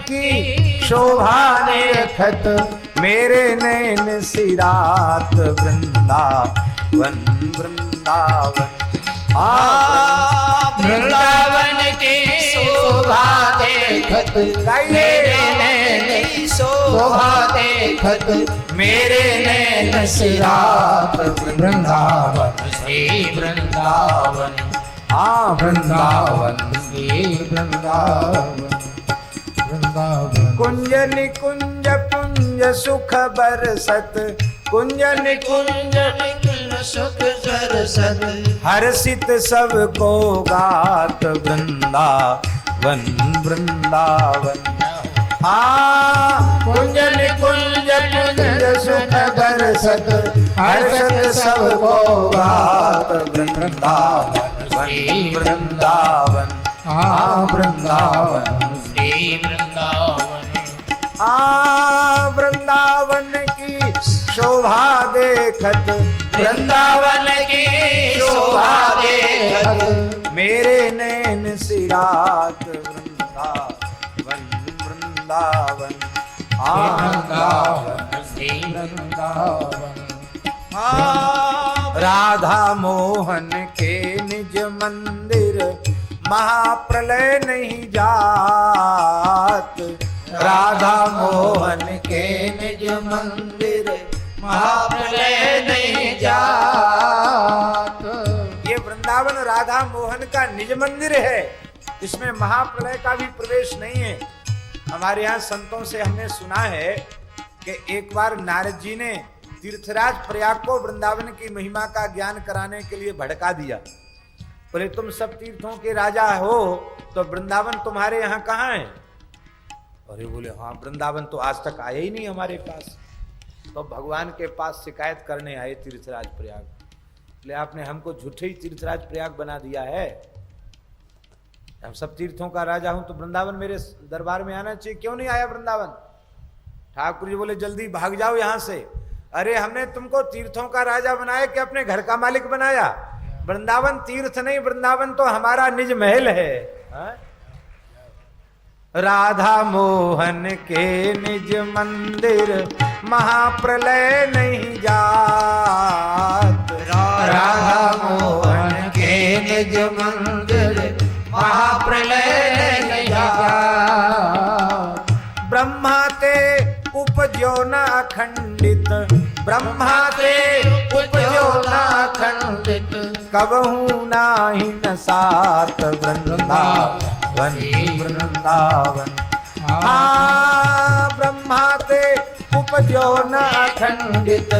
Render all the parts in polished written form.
की शोभा निरखत मेरे नैन सिरात वृंदावन वृंदावन। वृंदावन की शोभा देखत मेरे नैन शोभा देखत मेरे नैन सिरात वृंदावन श्री वृंदावन। वृंदावन श्री वृंदावन वृंदावन। कुंज निकुंज पुंज सुख बरसत कुंज निकुंज सुख सरसत हर्षित सबको गात वृंदावन वृंदावन। कुंज निकुंज पुंज सुख बरसत हर्षित सबको गात वृंदावन वृंदावन। वृंदावन श्री वृंदावन। वृंदावन की शोभा देखत वृंदावन की शोभा देखत मेरे नैन सिरात वृंदावन वृंदावन। वृंदावन श्री वृंदावन। राधा मोहन के निज मंदिर महाप्रलय नहीं जात राधा मोहन के निज मंदिर महाप्रलय नहीं जात। ये वृंदावन राधा मोहन का निज मंदिर है, इसमें महाप्रलय का भी प्रवेश नहीं है। हमारे यहाँ संतों से हमने सुना है कि एक बार नारद जी ने तीर्थराज प्रयाग को वृंदावन की महिमा का ज्ञान कराने के लिए भड़का दिया। बोले तुम सब तीर्थों के राजा हो तो वृंदावन तुम्हारे यहाँ कहाँ है? अरे बोले हाँ वृंदावन तो आज तक आया ही नहीं हमारे पास। तो भगवान के पास शिकायत करने आए तीर्थराज प्रयाग। बोले आपने हमको झूठे ही तीर्थराज प्रयाग बना दिया है, हम सब तीर्थों का राजा हूं तो वृंदावन मेरे दरबार में आना चाहिए, क्यों नहीं आया वृंदावन? ठाकुर जी बोले जल्दी भाग जाओ यहां से। अरे हमने तुमको तीर्थों का राजा बनाया कि अपने घर का मालिक बनाया? वृंदावन तीर्थ नहीं, वृंदावन तो हमारा निज महल है। राधा मोहन के निज मंदिर महाप्रलय नहीं जात राधा मोहन के निज मंदिर महाप्रलय नहीं जात। ब्रह्मा ते उपजो न अखंडित ब्रह्मा ते उपजो न अखंडित कबहू नाही न सात वृंदावन वृंदावन। ब्रह्मा ते उपजो न अखंडित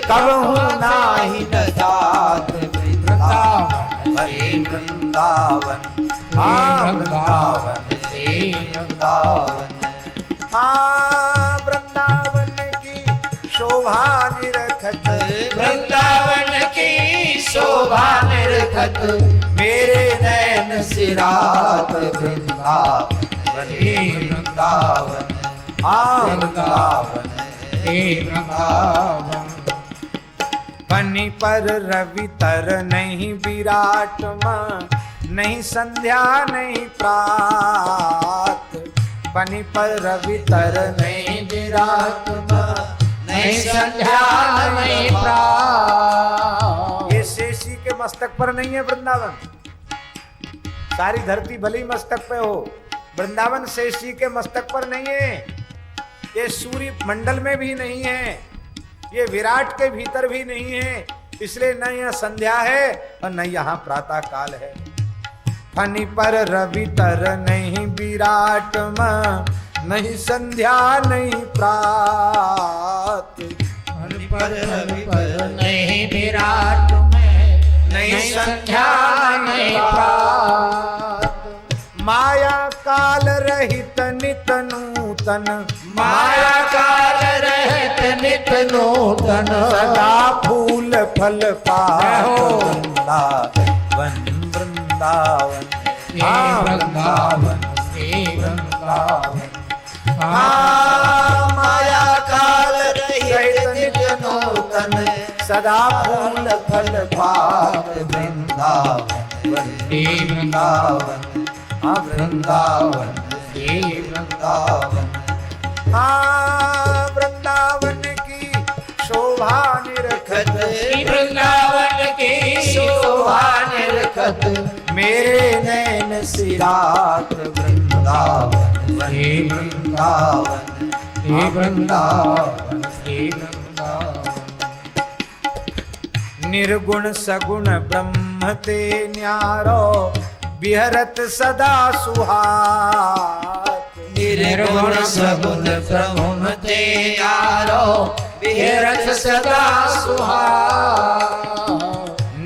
कबहू नाही न सात वृंदावन वृंदावन। वृंदावन वृंदावन। वृंदावन की शोभा निरखत वृंदावन की शोभा निरखत मेरे नैन सिरात वृंदावन वृंदावन। वृंदावन वृंदावन। बनी पर रवि तर नहीं विराट माँ नहीं संध्या नहीं प्रात बनी पर रवि तर नहीं विराट माँ नहीं संध्या नहीं प्रात। ये शेषी के मस्तक पर नहीं है वृंदावन, सारी धरती भली मस्तक पे हो, वृंदावन शेषी के मस्तक पर नहीं है, ये सूर्य मंडल में भी नहीं है, ये विराट के भीतर भी नहीं है, इसलिए न यहाँ संध्या है और न यहाँ प्रातः काल है। फनी पर रवि तर नहीं विराट माँ नहीं संध्या नहीं प्रात फनी पर रवि पर नहीं विराट में नहीं संध्या नहीं प्रात। माया काल रहित नित नूतन माया काल रहित नित नूतन सदा फूल फल पाओ वृंदावन वृंदावन। वृंदावन वृंदावन। माया काल रहित नित नूतन सदा फूल फल पाओ वृंदावन वृंदावन। वृंदावन श्री वृंदावन हाँ वृंदावन की शोभा निरखत श्री वृंदावन की शोभा निरखत मेरे नैन सिरात वृंदावन श्री वृंदावन श्री वृंदावन श्री वृंदावन निर्गुण सगुण ब्रह्म ते न्यारो विहरत सदा सुहात निर्गुण सगुण ब्रह्म ते यारो विहरत सदा सुहास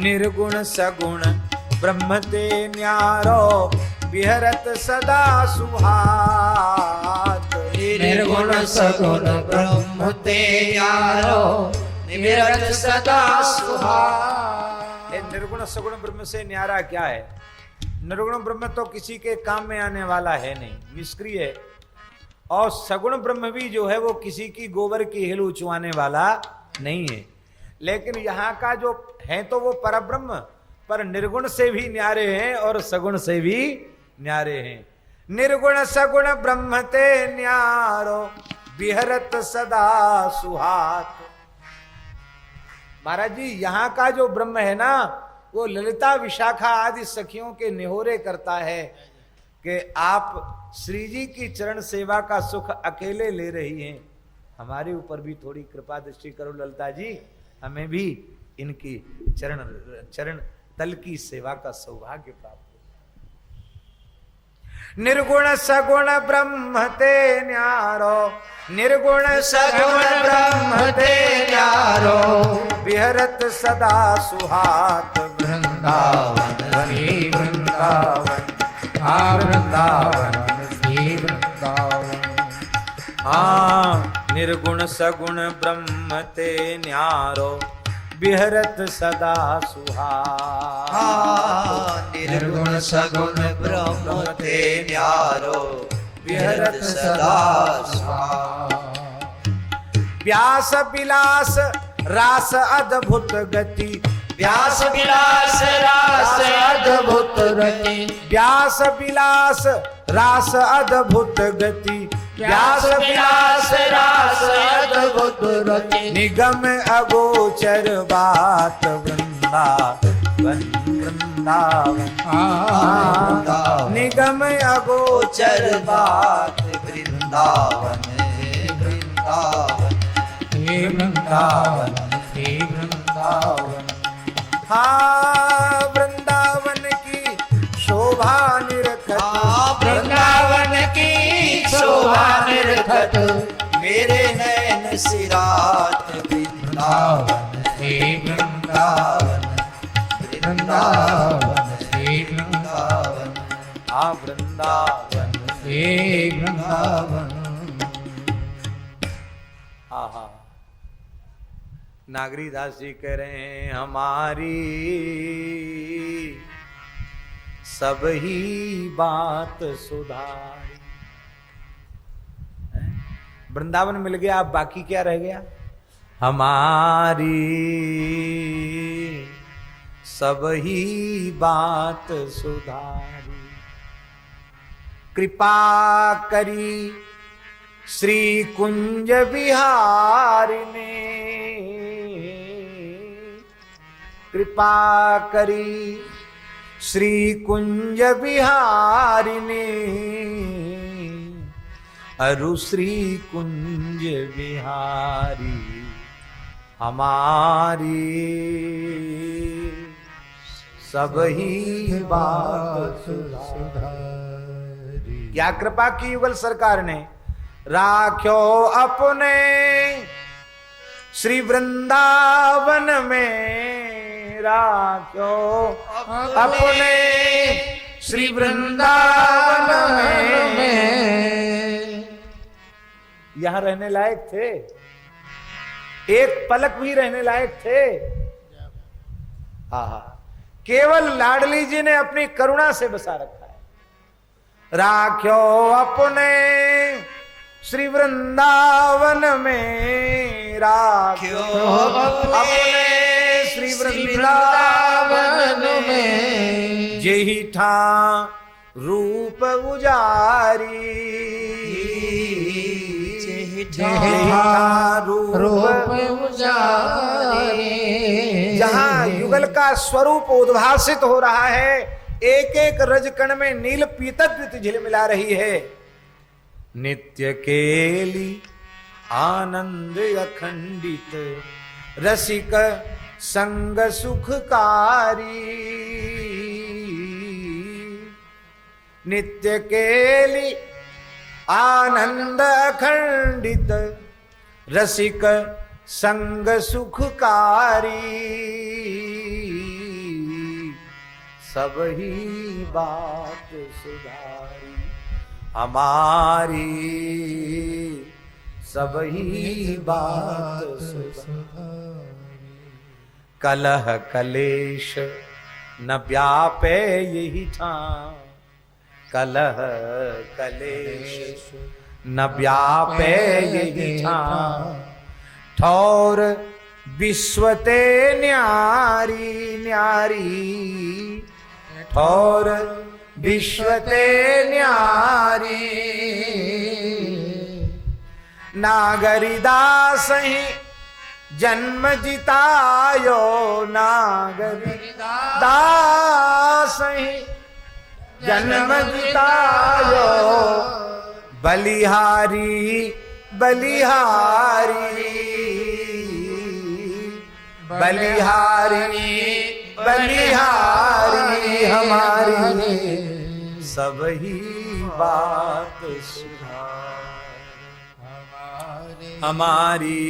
निर्गुण सगुण ब्रह्म ते न्यारो विहरत सदा सुहात निर्गुण सगुण ब्रह्म ते यारो विहरत सदा सुहास ये निर्गुण सगुण ब्रह्म से न्यारा क्या है? निर्गुण ब्रह्म तो किसी के काम में आने वाला है नहीं, निष्क्रिय है। और सगुण ब्रह्म भी जो है वो किसी की गोबर की हिल उचवाने वाला नहीं है। लेकिन यहाँ का जो है तो वो परब्रह्म, पर निर्गुण से भी न्यारे हैं और सगुण से भी न्यारे हैं। निर्गुण सगुण ब्रह्म ते न्यारो विहरत सदा सुहात। महाराज जी यहाँ का जो ब्रह्म है ना वो ललिता विशाखा आदि सखियों के निहोरे करता है कि आप श्री जी की चरण सेवा का सुख अकेले ले रही हैं, हमारे ऊपर भी थोड़ी कृपा दृष्टि करो ललिता जी, हमें भी इनकी चरण तल की सेवा का सौभाग्य प्राप्त हो। निर्गुण सगुण ब्रह्म ते न्यारो निर्गुण सगुण ब्रह्म ते न्यारो विहरत सदा सुहात वृंदावन श्री वृंदावन वृंदावन श्री वृंदावन हाँ निर्गुण सगुण ब्रह्म ते न्यारो विहरत सदा सुहात निर्गुण सगुण ब्रह्म ते न्यारो विहरत सदा व्यास विलास रास अद्भुत गति व्यास विलास रास अद्भुत रति व्यास विलास रास अद्भुत गति व्यास विलास रास अद्भुत रति निगम अगोचर बात वृंदावन वृंदावन निगम अगोचर बात वृंदावन वृंदावन हे वृंदावन हे वृंदावन हाँ वृंदावन की शोभा निरखत वृंदावन की शोभा निरखत मेरे नैन सिरात वृंदावन हे वृंदावन वृंदावन हे वृंदावन हाँ वृंदावन हे वृंदावन आहा नागरीदास जी कह रहे हैं हमारी सब ही बात सुधारी। वृंदावन मिल गया, अब बाकी क्या रह गया? हमारी सब ही बात सुधारी। कृपा करी श्री कुंज बिहारी ने, कृपा करी श्री कुंज बिहारी ने, अरु श्री कुंज बिहारी हमारी सब ही बात सुधारी। क्या कृपा की युगल सरकार ने, राख्यो अपने श्री वृंदावन में, राख्यो अपने श्री वृंदावन में। यहां रहने लायक थे, एक पलक भी रहने लायक थे। आहा, केवल लाडली जी ने अपनी करुणा से बसा रखा है। राख्यो अपने श्री वृंदावन में, राख्यो अपने श्री वृंदावन में। जेही ठा रूप उजारी, रूप उजारे। जहां युगल का स्वरूप उद्भासित हो रहा है, एक एक रजकण में नील पीतद्युत झिलमिला रही है। नित्य केली आनंद अखंडित, रसिक संग सुखकारी। नित्य केली आनंद अखंडित, रसिक संग सुखकारी। सब ही बात सुधारी हमारी, सब ही बात सुधारी। कलह कलेश न व्यापे यही ठाम, कलह कलेश न व्यापे यही ठाम। ठौर विश्वते न्यारी न्यारी, ठौर विश्वते न्यारी। नागरी दास ही जन्म जितायो, नागरी दास ही जन्म जितायो। बलिहारी बलिहारी, बलिहारी बलिहारी हमारी। सब ही बात सुधार हमारी,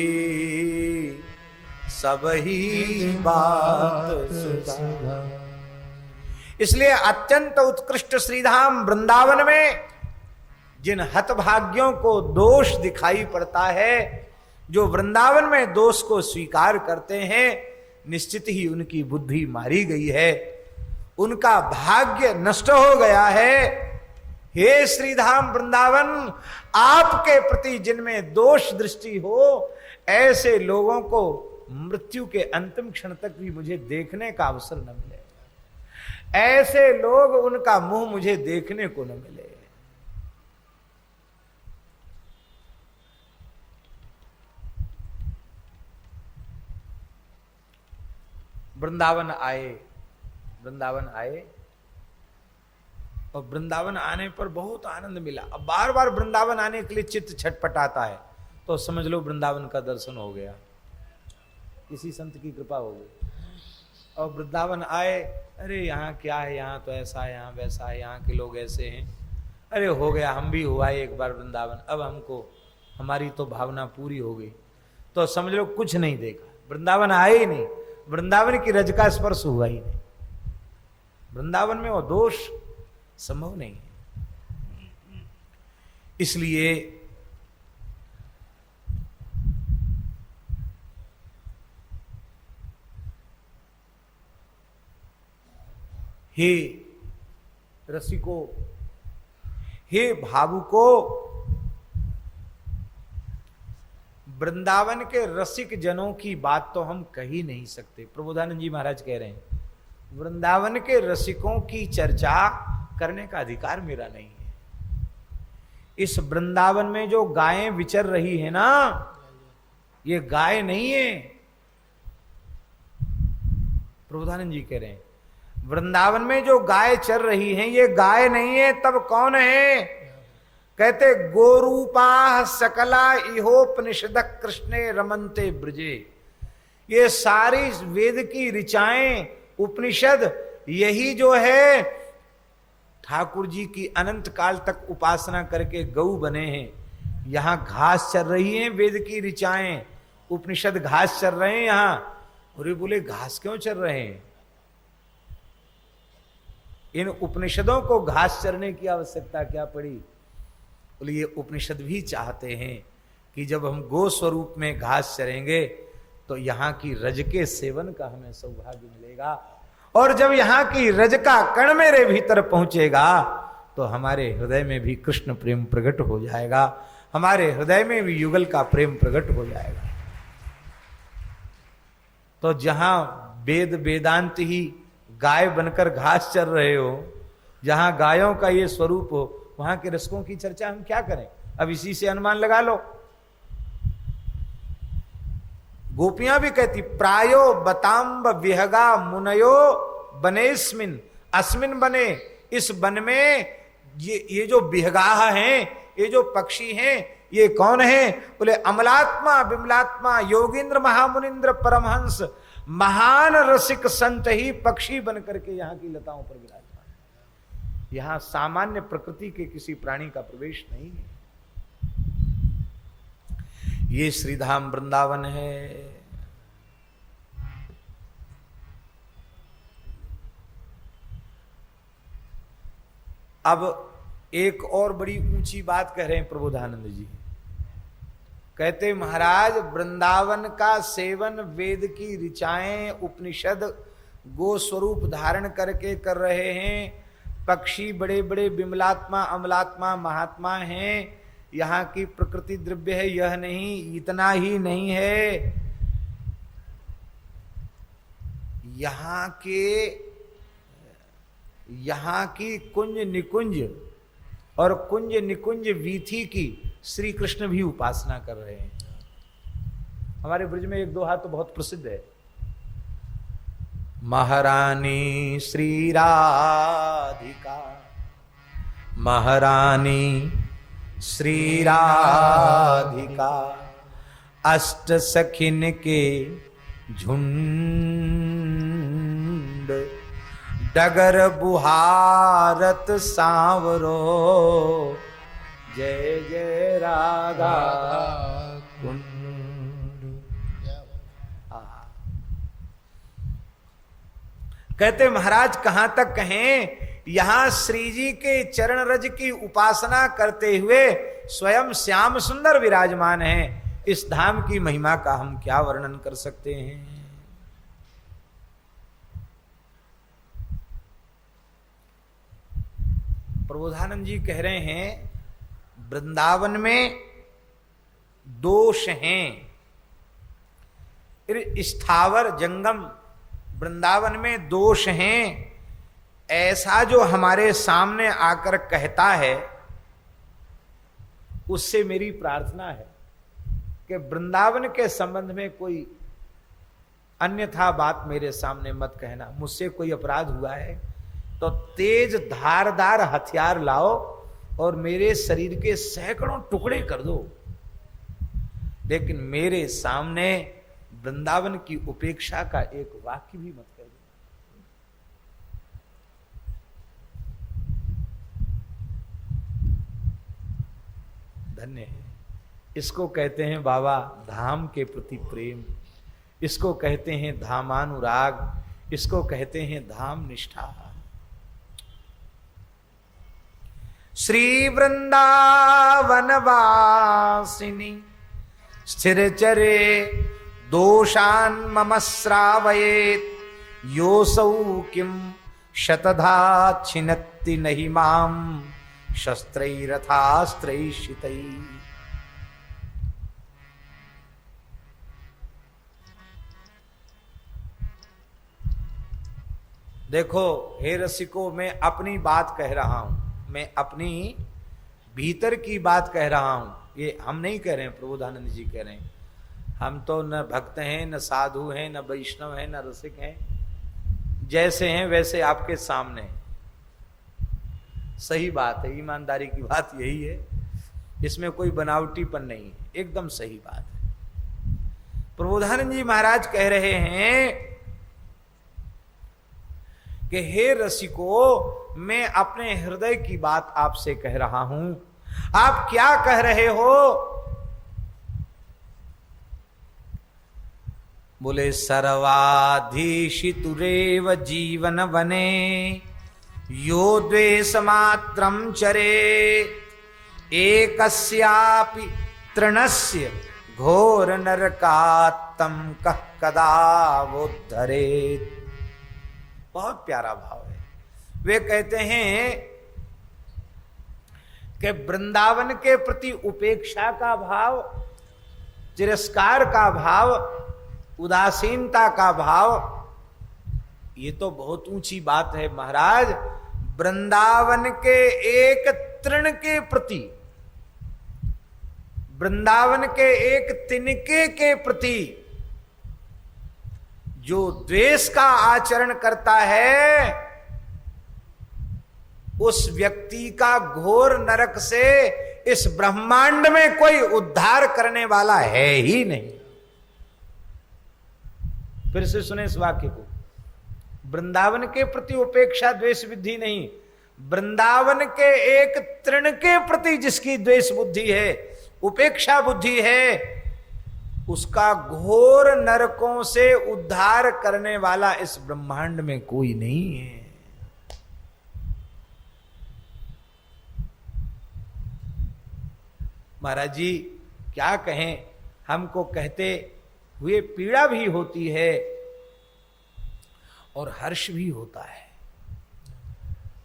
सब ही बात सुधार। इसलिए अत्यंत उत्कृष्ट श्रीधाम वृंदावन में जिन हतभाग्यों को दोष दिखाई पड़ता है, जो वृंदावन में दोष को स्वीकार करते हैं, निश्चित ही उनकी बुद्धि मारी गई है, उनका भाग्य नष्ट हो गया है। हे श्रीधाम वृंदावन, आपके प्रति जिनमें दोष दृष्टि हो, ऐसे लोगों को मृत्यु के अंतिम क्षण तक भी मुझे देखने का अवसर न मिले, ऐसे लोग उनका मुंह मुझे देखने को न मिले। वृंदावन आए, वृंदावन आए और वृंदावन आने पर बहुत आनंद मिला। अब बार बार वृंदावन आने के लिए चित्त छटपटाता है, तो समझ लो वृंदावन का दर्शन हो गया, किसी संत की कृपा हो गई। और वृंदावन आए, अरे यहाँ क्या है, यहाँ तो ऐसा है, यहाँ वैसा है, यहाँ के लोग ऐसे हैं। अरे हो गया, हम भी हुआ एक बार वृंदावन, अब हमको हमारी तो भावना पूरी हो गई। तो समझ लो कुछ नहीं देखा, वृंदावन आए ही नहीं, वृंदावन की रज का स्पर्श हुआ ही नहीं। वृंदावन में वो दोष संभव नहीं है। इसलिए हे रसिको, हे भावुको, वृंदावन के रसिक जनों की बात तो हम कह ही नहीं सकते। प्रबोधानंद जी महाराज कह रहे हैं, वृंदावन के रसिकों की चर्चा करने का अधिकार मेरा नहीं है। इस वृंदावन में जो गायें विचर रही है ना, ये गाय नहीं है। प्रबोधानंद जी कह रहे हैं, वृंदावन में जो गाय चर रही हैं, ये गाय नहीं है। तब कौन है? कहते गोरूपा सकला इहोपनिषद कृष्णे रमन्ते ब्रजे। ये सारी वेद की ऋचाएं, उपनिषद, यही जो है ठाकुर जी की अनंत काल तक उपासना करके गऊ बने हैं। यहां घास चर रही हैं, वेद की ऋचाएं, उपनिषद घास चर रहे हैं यहां। और ये बोले घास क्यों चर रहे हैं? इन उपनिषदों को घास चरने की आवश्यकता क्या पड़ी? बोले ये उपनिषद भी चाहते हैं कि जब हम गो स्वरूप में घास चरेंगे तो यहाँ की रज के सेवन का हमें सौभाग्य मिलेगा। और जब यहाँ की रज का कण मेरे भीतर पहुंचेगा तो हमारे हृदय में भी कृष्ण प्रेम प्रकट हो जाएगा, हमारे हृदय में भी युगल का प्रेम प्रकट हो जाएगा। तो जहां वेद वेदांत ही गाय बनकर घास चर रहे हो, जहां गायों का ये स्वरूप हो वहां के रसकों की चर्चा हम क्या करें। अब इसी से अनुमान लगा लो। गोपियां भी कहती प्रायो बताम्ब विहगा मुनयो बनेस्मिन, अस्मिन बने, इस वन में ये जो बिहगाह हैं, ये जो पक्षी हैं, ये कौन है? बोले अमलात्मा विमलात्मा योगींद्र महामुनिंद्र परमहंस महान रसिक संत ही पक्षी बन करके यहाँ की लताओं पर विराजमान। यहाँ सामान्य प्रकृति के किसी प्राणी का प्रवेश नहीं है। ये श्रीधाम वृंदावन है। अब एक और बड़ी ऊंची बात कह रहे हैं प्रबोधानंद जी। कहते महाराज वृंदावन का सेवन वेद की ऋचाएं उपनिषद गो स्वरूप धारण करके कर रहे हैं। पक्षी बड़े बड़े विमलात्मा अमलात्मा महात्मा हैं। यहाँ की प्रकृति द्रव्य है, यह नहीं, इतना ही नहीं है, यहाँ की कुंज निकुंज और कुंज निकुंज वीथी की श्री कृष्ण भी उपासना कर रहे हैं। हमारे ब्रज में एक दोहा तो बहुत प्रसिद्ध है, महारानी श्री राधिका, महारानी श्री राधिका, अष्ट सखिन के झुंड, डगर बुहारत सांवरो, जय जय राधा कुंड। कहते महाराज कहां तक कहें, यहां श्री जी के चरण रज की उपासना करते हुए स्वयं श्याम सुंदर विराजमान हैं। इस धाम की महिमा का हम क्या वर्णन कर सकते हैं। प्रबोधानंद जी कह रहे हैं वृंदावन में दोष हैं, स्थावर जंगम वृंदावन में दोष हैं, ऐसा जो हमारे सामने आकर कहता है उससे मेरी प्रार्थना है कि वृंदावन के संबंध में कोई अन्यथा बात मेरे सामने मत कहना। मुझसे कोई अपराध हुआ है तो तेज धारदार हथियार लाओ और मेरे शरीर के सैकड़ों टुकड़े कर दो, लेकिन मेरे सामने वृंदावन की उपेक्षा का एक वाक्य भी मत कह दो। धन्य है, इसको कहते हैं बाबा धाम के प्रति प्रेम, इसको कहते हैं धामानुराग, इसको कहते हैं धाम निष्ठा। श्री वृंदावन वासिनी स्थिर चरे दोषान मम श्रावयेत, योसौ किम शतधा छिनत्ति नहि माम शस्त्रैरथास्त्रैशितै। देखो हे रसिको, मैं अपनी बात कह रहा हूं, मैं अपनी भीतर की बात कह रहा हूं, ये हम नहीं कह रहे हैं, प्रबोधानंद जी कह रहे हैं। हम तो न भक्त हैं, न साधु हैं, न वैष्णव हैं, न रसिक हैं, जैसे हैं वैसे आपके सामने। सही बात है, ईमानदारी की बात यही है, इसमें कोई बनावटीपन नहीं है, एकदम सही बात है। प्रबोधानंद जी महाराज कह रहे हैं कि हे रसिको, मैं अपने हृदय की बात आपसे कह रहा हूं। आप क्या कह रहे हो? बोले सर्वाधीशितुरेव जीवन वने यो द्वेष मात्रम चरे, एकस्यापि तृणस्य घोर नरकात्तम कः कदा वोद्धरेत्। बहुत प्यारा भाव है। वे कहते हैं कि वृंदावन के प्रति उपेक्षा का भाव, तिरस्कार का भाव, उदासीनता का भाव, ये तो बहुत ऊंची बात है महाराज। वृंदावन के एक तृण के प्रति, वृंदावन के एक तिनके के प्रति जो द्वेष का आचरण करता है, उस व्यक्ति का घोर नरक से इस ब्रह्मांड में कोई उद्धार करने वाला है ही नहीं। फिर से सुने इस वाक्य को। वृंदावन के प्रति उपेक्षा द्वेष बुद्धि नहीं, वृंदावन के एक तृण के प्रति जिसकी द्वेष बुद्धि है, उपेक्षा बुद्धि है, उसका घोर नरकों से उद्धार करने वाला इस ब्रह्मांड में कोई नहीं है। महाराज जी क्या कहें, हमको कहते हुए पीड़ा भी होती है और हर्ष भी होता है।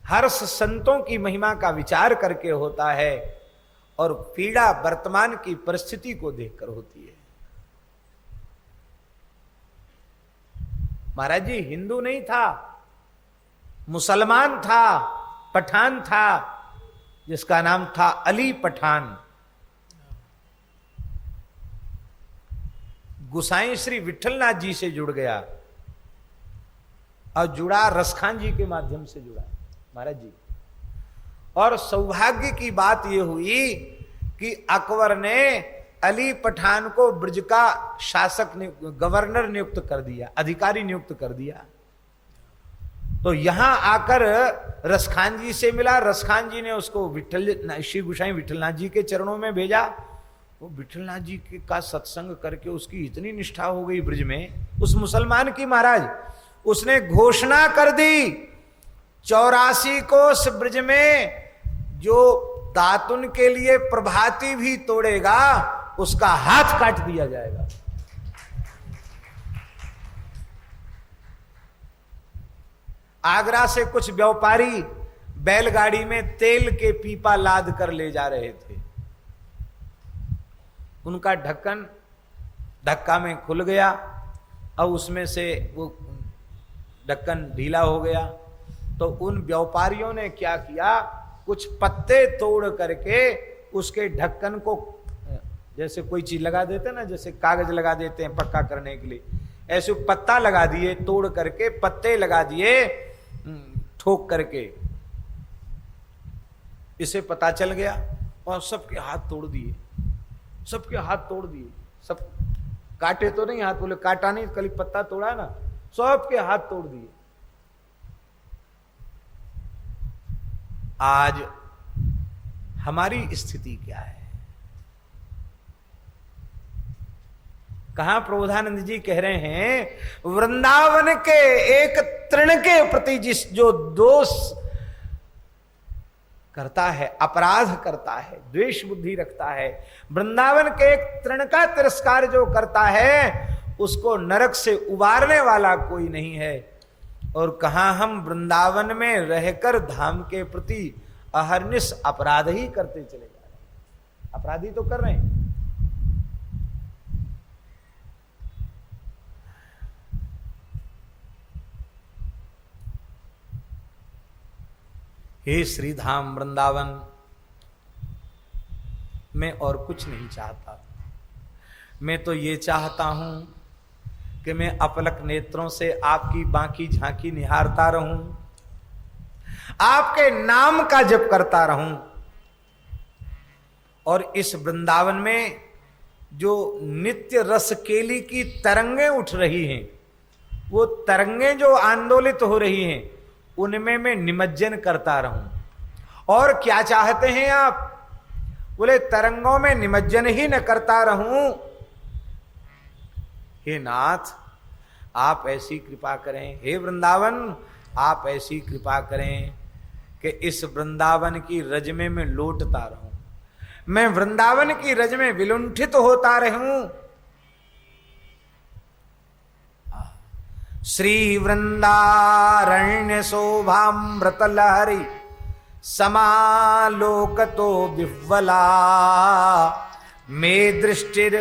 हर्ष संतों की महिमा का विचार करके होता है और पीड़ा वर्तमान की परिस्थिति को देखकर होती है। महाराज जी हिंदू नहीं था, मुसलमान था, पठान था, जिसका नाम था अली पठान। गुसाई श्री विठलनाथ जी से जुड़ गया और जुड़ा रसखान जी के माध्यम से जुड़ा महाराज जी। और सौभाग्य की बात यह हुई कि अकबर ने अली पठान को ब्रज का शासक गवर्नर नियुक्त कर दिया, अधिकारी नियुक्त कर दिया। तो यहां आकर रसखान जी से मिला, रसखान जी ने उसको श्री गुसाई विठलनाथ जी के चरणों में भेजा। वो विठलनाथ जी का सत्संग करके उसकी इतनी निष्ठा हो गई ब्रज में, उस मुसलमान की महाराज, उसने घोषणा कर दी 84 कोस ब्रज में जो दातुन के लिए प्रभाती भी तोड़ेगा उसका हाथ काट दिया जाएगा। आगरा से कुछ व्यापारी बैलगाड़ी में तेल के पीपा लाद कर ले जा रहे थे। उनका ढक्कन धक्का में खुल गया और उसमें से वो ढक्कन ढीला हो गया। तो उन व्यापारियों ने क्या किया, कुछ पत्ते तोड़ करके उसके ढक्कन को, जैसे कोई चीज लगा देते ना, जैसे कागज लगा देते हैं पक्का करने के लिए, ऐसे पत्ता लगा दिए, तोड़ करके पत्ते लगा दिए ठोक करके। इसे पता चल गया और सबके हाथ तोड़ दिए, सबके हाथ तोड़ दिए। सब काटे तो नहीं हाथ, बोले काटा नहीं, कल पत्ता तोड़ा ना, सबके हाथ तोड़ दिए। आज हमारी स्थिति क्या है? कहां प्रबोधानंद जी कह रहे हैं, वृंदावन के एक तृण के प्रति जिस जो दोष करता है, अपराध करता है, द्वेष बुद्धि रखता है, वृंदावन के एक तृण का तिरस्कार जो करता है, उसको नरक से उबारने वाला कोई नहीं है। और कहां हम वृंदावन में रहकर धाम के प्रति अहर्निश अपराध ही करते चले जा रहे हैं। अपराधी तो कर रहे हैं। हे श्रीधाम वृंदावन, मैं और कुछ नहीं चाहता। मैं तो ये चाहता हूं कि मैं अपलक नेत्रों से आपकी बाकी झांकी निहारता रहूं, आपके नाम का जप करता रहूं। और इस वृंदावन में जो नित्य रस केली की तरंगें उठ रही हैं, वो तरंगें जो आंदोलित हो रही हैं, उनमें मैं निमज्जन करता रहूं। और क्या चाहते हैं आप? बोले तरंगों में निमज्जन ही न करता रहूं। हे नाथ, आप ऐसी कृपा करें, हे वृंदावन आप ऐसी कृपा करें कि इस वृंदावन की रज में मैं लौटता रहूं, मैं वृंदावन की रज में विलुंठित होता रहूं। श्री वृंदारण्य शोभामृत लहरी समालोकतो विह्वला, मे दृष्टिर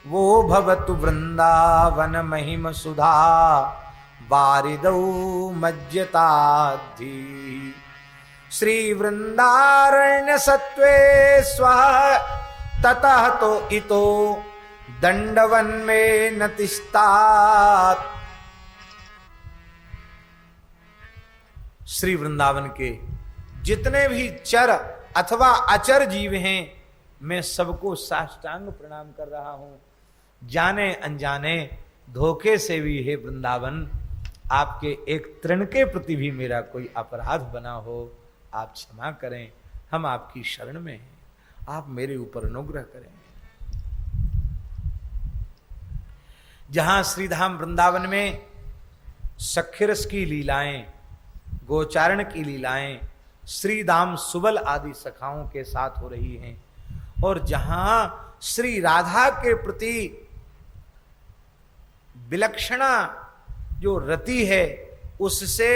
वो भवतु वृंदावन महिम सुधा, वारिदौ मज्जताधि। श्री वृंदारण्य सत्वे स्वः ततः तो इतो दंडवन में नतिस्तात। श्री वृंदावन के जितने भी चर अथवा अचर जीव हैं, मैं सबको साष्टांग प्रणाम कर रहा हूं। जाने अनजाने धोखे से भी हे वृंदावन, आपके एक तृण के प्रति भी मेरा कोई अपराध बना हो, आप क्षमा करें। हम आपकी शरण में हैं, आप मेरे ऊपर अनुग्रह करें। जहां श्रीधाम वृंदावन में सख्यरस की लीलाएं, गोचारण की लीलाएं श्रीधाम सुबल आदि सखाओं के साथ हो रही हैं, और जहां श्री राधा के प्रति विलक्षणा जो रति है, उससे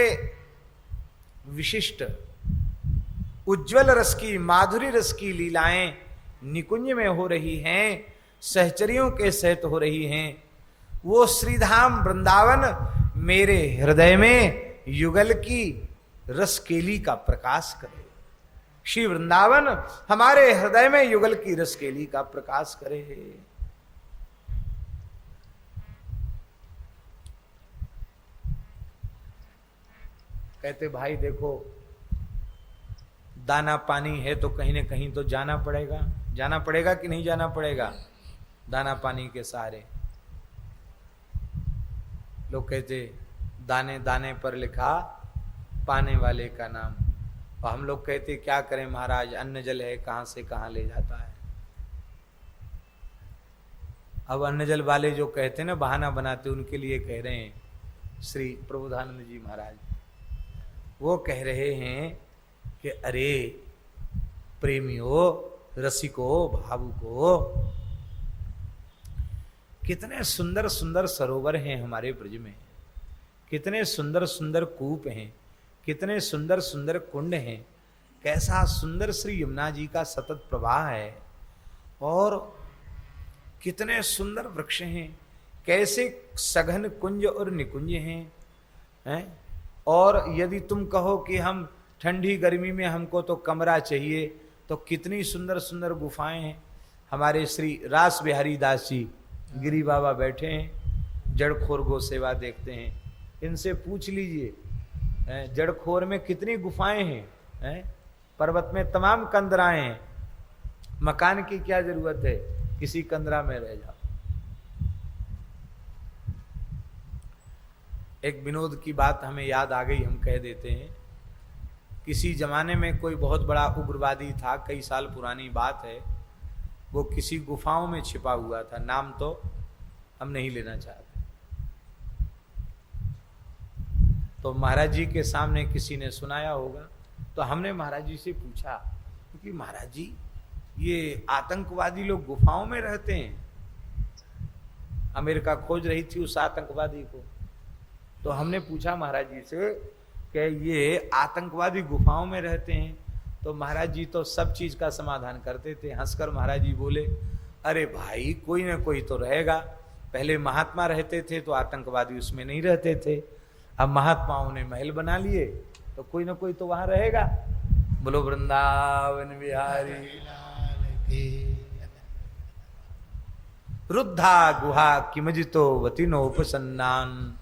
विशिष्ट उज्ज्वल रस की, माधुरी रस की लीलाएं निकुंज में हो रही हैं, सहचरियों के सहित हो रही हैं, वो श्रीधाम वृंदावन मेरे हृदय में युगल की रसकेली का प्रकाश करे। श्री वृंदावन हमारे हृदय में युगल की रसकेली का प्रकाश करे। कहते भाई देखो, दाना पानी है तो कहीं ना कहीं तो जाना पड़ेगा। जाना पड़ेगा कि नहीं जाना पड़ेगा? दाना पानी के सहारे। लोग कहते दाने दाने पर लिखा पाने वाले का नाम, और हम लोग कहते क्या करें महाराज, अन्न जल है कहां से कहां ले जाता है। अब अन्न जल वाले जो कहते ना, बहाना बनाते, उनके लिए कह रहे हैं श्री प्रबोधानंद जी महाराज। वो कह रहे हैं कि अरे प्रेमियों, रसिकों, भावुकों, कितने सुंदर सुंदर सरोवर हैं हमारे ब्रज में, कितने सुंदर सुंदर कूप हैं, कितने सुंदर सुंदर कुंड हैं, कैसा सुंदर श्री यमुना जी का सतत प्रवाह है, और कितने सुंदर वृक्ष हैं, कैसे सघन कुंज और निकुंज हैं। और यदि तुम कहो कि हम ठंडी गर्मी में हमको तो कमरा चाहिए, तो कितनी सुंदर सुंदर गुफाएं हैं। हमारे श्री रास बिहारी दास जी गिरी बाबा बैठे हैं, जड़खोर गो सेवा देखते हैं, इनसे पूछ लीजिए जड़खोर में कितनी गुफाएं हैं, पर्वत में तमाम कंदराएं हैं, मकान की क्या जरूरत है, किसी कंदरा में रह जाओ। एक विनोद की बात हमें याद आ गई, हम कह देते हैं। किसी जमाने में कोई बहुत बड़ा उग्रवादी था, कई साल पुरानी बात है, वो किसी गुफाओं में छिपा हुआ था, नाम तो हम नहीं लेना चाहते। तो महाराज जी के सामने किसी ने सुनाया होगा, तो हमने महाराज जी से पूछा कि महाराज जी ये आतंकवादी लोग गुफाओं में रहते हैं। अमेरिका खोज रही थी उस आतंकवादी को, तो हमने पूछा महाराज जी से कि ये आतंकवादी गुफाओं में रहते हैं। तो महाराज जी तो सब चीज का समाधान करते थे। हंसकर महाराज जी बोले, अरे भाई कोई ना कोई तो रहेगा। पहले महात्मा रहते थे तो आतंकवादी उसमें नहीं रहते थे, अब महात्माओं ने महल बना लिए तो कोई ना कोई तो वहां रहेगा। बोलो वृंदावन बिहारी। रुद्धा गुहा किमजितो वतिनोपसन्नान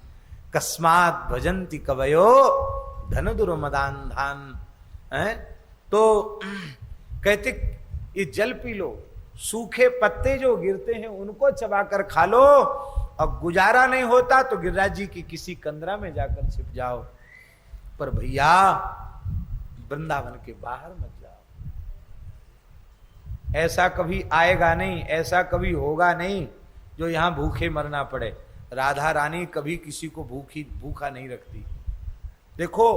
कस्मात भजन्ति कवयो धन दुर्मदान धान। तो कहते ये जल पी लो, सूखे पत्ते जो गिरते हैं उनको चबाकर खा लो, अब गुजारा नहीं होता तो गिरिराज जी की किसी कंदरा में जाकर छिप जाओ, पर भैया वृंदावन के बाहर मत जाओ। ऐसा कभी आएगा नहीं, ऐसा कभी होगा नहीं जो यहां भूखे मरना पड़े। राधा रानी कभी किसी को भूखा नहीं रखती। देखो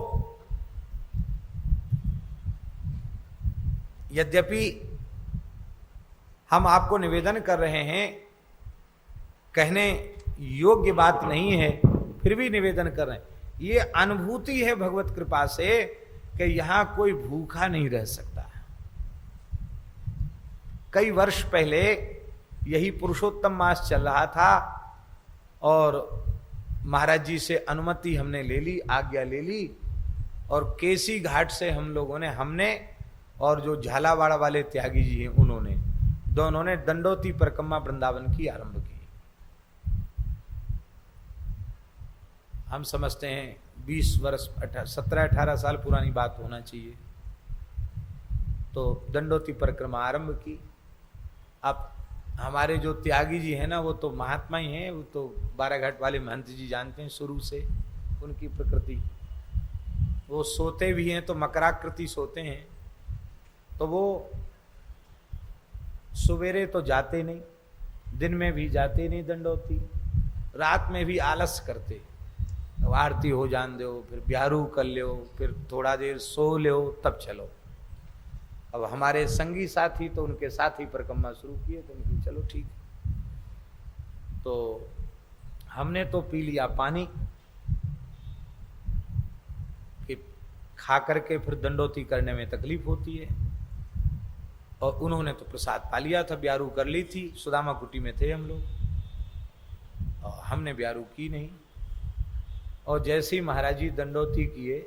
यद्यपि हम आपको निवेदन कर रहे हैं, कहने योग्य बात नहीं है, फिर भी निवेदन कर रहे हैं। ये अनुभूति है भगवत कृपा से कि यहां कोई भूखा नहीं रह सकता। कई वर्ष पहले यही पुरुषोत्तम मास चल रहा था और महाराज जी से अनुमति हमने ले ली, आज्ञा ले ली, और केसी घाट से हम लोगों ने, हमने और जो झालावाड़ वाले त्यागी जी हैं उन्होंने, दोनों ने दंडोती परिक्रमा वृंदावन की आरंभ की। हम समझते हैं 20 वर्ष 17-18 साल पुरानी बात होना चाहिए। तो दंडोती परिक्रमा आरंभ की। अब हमारे जो त्यागी जी हैं ना, वो तो महात्मा ही हैं, वो तो बाराघाट वाले महंत जी जानते हैं शुरू से उनकी प्रकृति। वो सोते भी हैं तो मकराकृति सोते हैं, तो वो सवेरे तो जाते नहीं, दिन में भी जाते नहीं दंडोती, रात में भी आलस करते। अब आरती हो जान दो, फिर ब्यारू कर लो, फिर थोड़ा देर सो लो, तब चलो। अब हमारे संगी साथी तो उनके साथ ही परिक्रमा शुरू किए, तो उनकी चलो ठीक। तो हमने तो पी लिया पानी कि खा करके फिर दंडोती करने में तकलीफ होती है, और उन्होंने तो प्रसाद पा लिया था, ब्यारू कर ली थी, सुदामा कुटी में थे हम लोग, और हमने ब्यारू की नहीं। और जैसे ही महाराज जी दंडोती किए,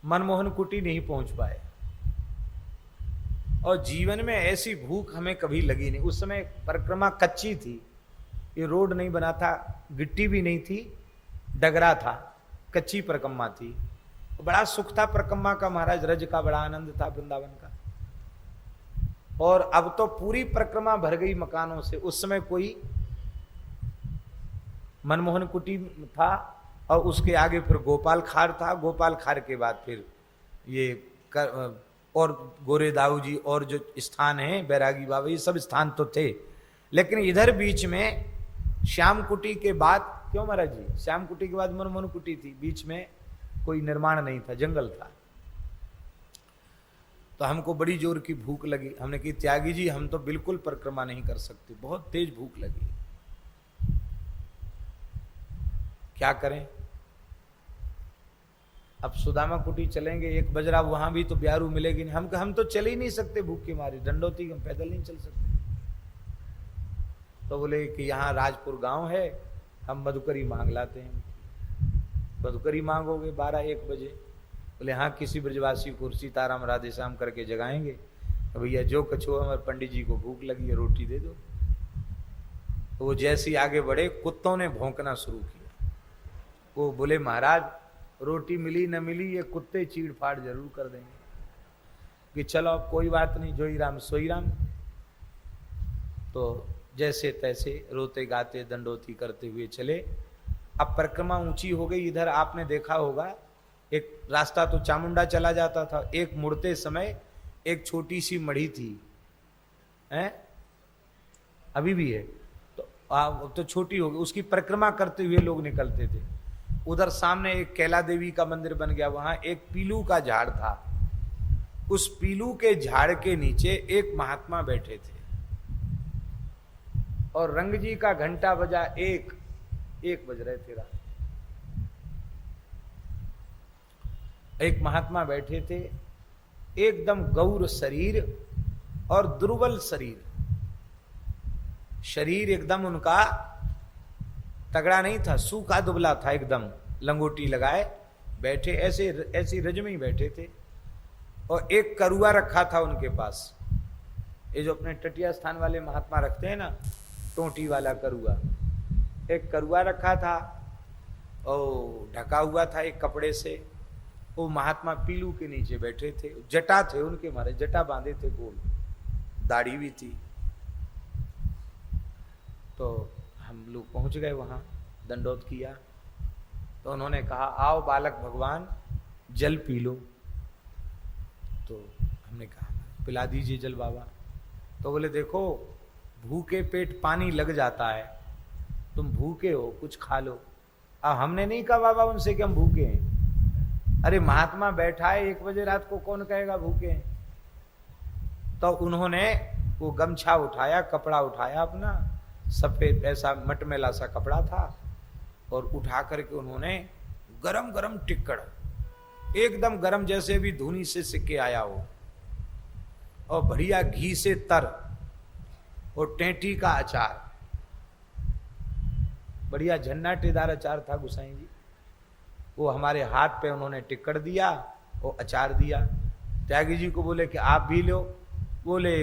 मनमोहन कुटी नहीं पहुंच पाए, और जीवन में ऐसी भूख हमें कभी लगी नहीं। उस समय परिक्रमा कच्ची थी, ये रोड नहीं बना था, गिट्टी भी नहीं थी, डगरा था, कच्ची परिक्रमा थी। बड़ा सुख था परिक्रमा का, महाराज रज का बड़ा आनंद था वृंदावन का। और अब तो पूरी परिक्रमा भर गई मकानों से। उस समय कोई मनमोहन कुटी था, और उसके आगे फिर गोपाल खार था, गोपाल खार के बाद फिर ये और गोरे दाऊ जी और जो स्थान हैं, बैरागी बाबा, ये सब स्थान तो थे। लेकिन इधर बीच में श्याम कुटी के बाद, क्यों महाराज जी, श्याम कुटी के बाद मनमोहन कुटी थी, बीच में कोई निर्माण नहीं था, जंगल था। तो हमको बड़ी जोर की भूख लगी। हमने कही त्यागी जी हम तो बिल्कुल परिक्रमा नहीं कर सकते, बहुत तेज भूख लगी, क्या करें। अब सुदामा कुटी चलेंगे, 1 बज रहा, वहां भी तो ब्यारू मिलेगी नहीं। हम तो चल ही नहीं सकते भूख के मारे, दंडोती हम पैदल नहीं चल सकते। तो बोले कि यहाँ राजपुर गांव है, हम मधुकरी मांग लाते हैं। मधुकरी मांगोगे 12-1 बजे? बोले हाँ, किसी ब्रजवासी को सीताराम राधे श्याम करके जगाएंगे। तो भैया जो कछुआ, हमारे पंडित जी को भूख लगी है, रोटी दे दो। तो वो जैसे ही आगे बढ़े, कुत्तों ने भौंकना शुरू किया। वो बोले महाराज रोटी मिली न मिली, ये कुत्ते चीड़ फाड़ जरूर कर देंगे, कि चलो अब कोई बात नहीं, जोई राम सोई राम। तो जैसे तैसे रोते गाते दंडोती करते हुए चले। अब परिक्रमा ऊंची हो गई। इधर आपने देखा होगा, एक रास्ता तो चामुंडा चला जाता था, एक मुड़ते समय एक छोटी सी मढ़ी थी, हैं? अभी भी है, तो छोटी हो गई, उसकी परिक्रमा करते हुए लोग निकलते थे। उधर सामने एक कैला देवी का मंदिर बन गया, वहां एक पीलू का झाड़ था। उस पीलू के झाड़ के नीचे एक महात्मा बैठे थे, और रंग जी का घंटा बजा, एक बज रहे थे रात। एक महात्मा बैठे थे, एकदम गौर शरीर और दुर्बल शरीर एकदम उनका तगड़ा नहीं था, सूखा दुबला था, एकदम लंगोटी लगाए बैठे, ऐसी रज में ही बैठे थे। और एक करुआ रखा था उनके पास, ये जो अपने टटिया स्थान वाले महात्मा रखते हैं ना, टोंटी वाला करुआ, एक करुआ रखा था और ढका हुआ था एक कपड़े से। वो महात्मा पीलू के नीचे बैठे थे, जटा थे उनके, मारे जटा बांधे थे, गोल दाढ़ी भी थी। तो हम लोग पहुंच गए वहां, दंडोत किया। तो उन्होंने कहा आओ बालक भगवान जल पी लो। तो हमने कहा पिला दीजिए जल बाबा। तो बोले देखो भूखे पेट पानी लग जाता है, तुम भूखे हो कुछ खा लो। अब हमने नहीं कहा बाबा उनसे कि हम भूखे हैं, अरे महात्मा बैठा है 1 बजे रात को, कौन कहेगा भूखे हैं। तो उन्होंने वो गमछा उठाया, कपड़ा उठाया अपना, सफेद ऐसा मटमेला सा कपड़ा था, और उठा करके उन्होंने गरम गरम टिक्कड़, एकदम गरम जैसे भी धुनी से सिक्के आया हो, और बढ़िया घी से तर, और टेंटी का अचार, बढ़िया झन्नाटेदार अचार था गोसाई जी। वो हमारे हाथ पे उन्होंने टिक्कड़ दिया, वो अचार दिया। त्यागी जी को बोले कि आप भी लो, बोले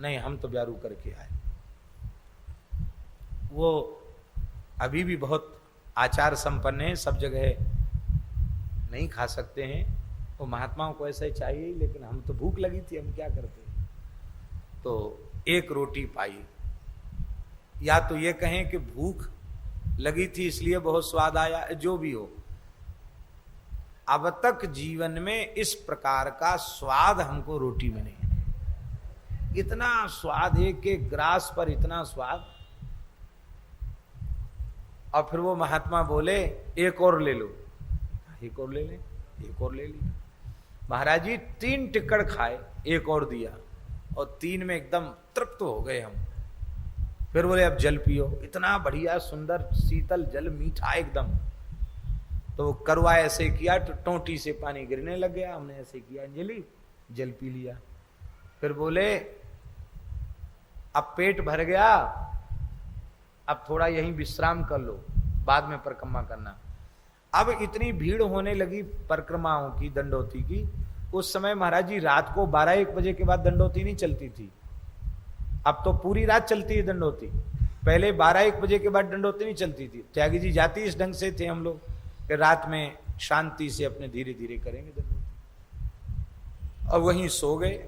नहीं हम तो ब्यारू करके आए। वो अभी भी बहुत आचार संपन्न है, सब जगह नहीं खा सकते हैं, वो महात्माओं को ऐसा ही चाहिए, लेकिन हम तो भूख लगी थी, हम क्या करते। तो एक रोटी पाई, या तो ये कहें कि भूख लगी थी इसलिए बहुत स्वाद आया, जो भी हो, अब तक जीवन में इस प्रकार का स्वाद हमको रोटी में नहीं। इतना स्वाद, एक एक ग्रास पर इतना स्वाद। और फिर वो महात्मा बोले एक और ले लो, एक और ले ले, एक और ले लिया। महाराज जी 3 टिक्कड़ खाए, एक और दिया, और 3 में एकदम तृप्त हो गए हम। फिर बोले अब जल पियो, इतना बढ़िया सुंदर शीतल जल, मीठा एकदम। तो वो करवा ऐसे किया तो टोंटी से पानी गिरने लग गया, हमने ऐसे किया अंजलि, जल पी लिया। फिर बोले अब पेट भर गया, अब थोड़ा यहीं विश्राम कर लो, बाद में परिक्रमा करना। अब इतनी भीड़ होने लगी परिक्रमाओं की, दंडोती की। उस समय महाराज जी रात को 12-1 बजे के बाद दंडोती नहीं चलती थी, अब तो पूरी रात चलती है दंडोती। पहले 12-1 बजे के बाद दंडोती नहीं चलती थी। त्यागी जी जाती इस ढंग से थे हम लोग कि रात में शांति से अपने धीरे धीरे करेंगे दंडोती। और वहीं सो गए,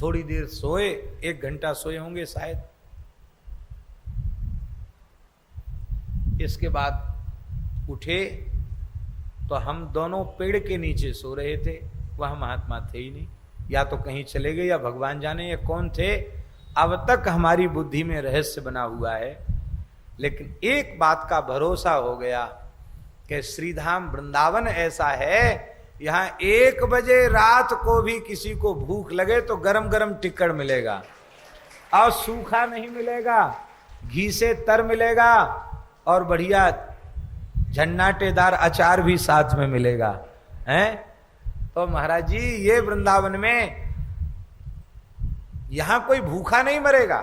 थोड़ी देर सोए, 1 घंटा सोए होंगे शायद। इसके बाद उठे तो हम दोनों पेड़ के नीचे सो रहे थे, वह महात्मा थे ही नहीं, या तो कहीं चले गए या भगवान जाने ये कौन थे। अब तक हमारी बुद्धि में रहस्य बना हुआ है, लेकिन एक बात का भरोसा हो गया कि श्रीधाम वृंदावन ऐसा है, यहां 1 बजे रात को भी किसी को भूख लगे तो गरम गरम टिक्कड़ मिलेगा, और सूखा नहीं मिलेगा, घी से तर मिलेगा, और बढ़िया झन्नाटेदार अचार भी साथ में मिलेगा, हैं। तो महाराज जी ये वृंदावन में यहां कोई भूखा नहीं मरेगा,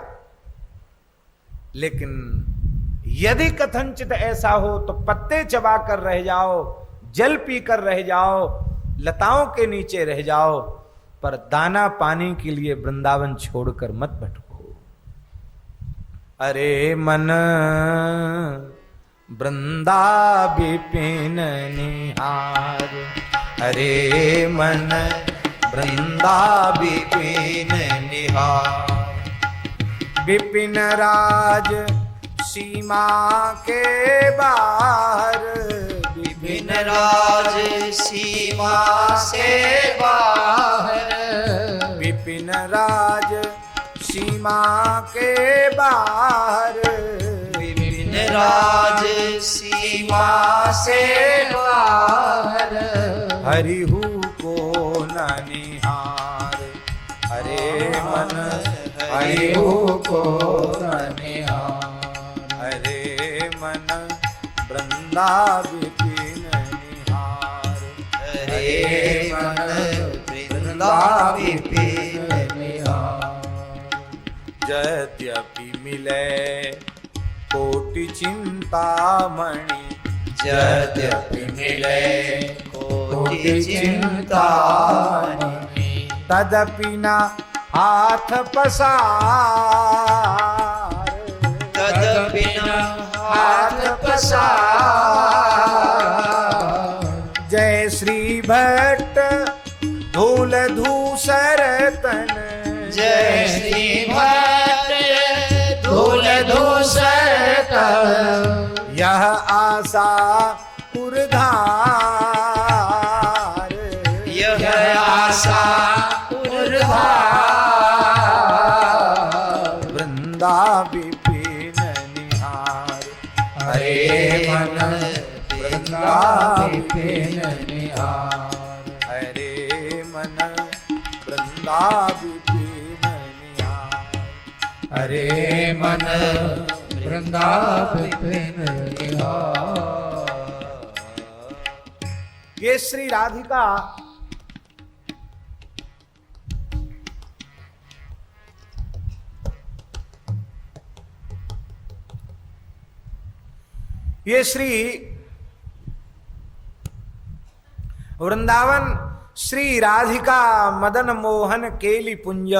लेकिन यदि कथनचित ऐसा हो तो पत्ते चबा कर रह जाओ, जल पी कर रह जाओ, लताओं के नीचे रह जाओ, पर दाना पानी के लिए वृंदावन छोड़कर मत भटको। अरे मन वृंदा विपिन निहार, अरे मन वृंदा विपिन निहार। विपिन राज सीमा के बाहर, विपिन राज सीमा से बाहर, विपिन राज सीमा के बाहर, विपिन राज सीमा से बाहर, हरिहु को न निहार। अरे मन हरिहु को न निहार, अरे मन वृंदा विपिन निहार। अरे मन वृंदा विपिन निहार। यद्यपि मिले कोटि चिंतामणि, यद्यपि मिले कोटि चिंतामणि, तदपि न हाथ पसार, तदपि न हाथ पसार। जय श्री भट्ट धूल धूसर तन, जय श्री भट्ट धूल धूसर तन, यह आशा पुरधार, यह आशा पुरधार। वृंदा विपिन निहार। हरे मन वृंदा विपिन निहार, हरे मन वृंदा विपिन निहार। हरे मन वृंदा विपिन निहार। ये श्री राधिका ये श्री वृंदावन श्री राधिका मदन मोहन केली पुंज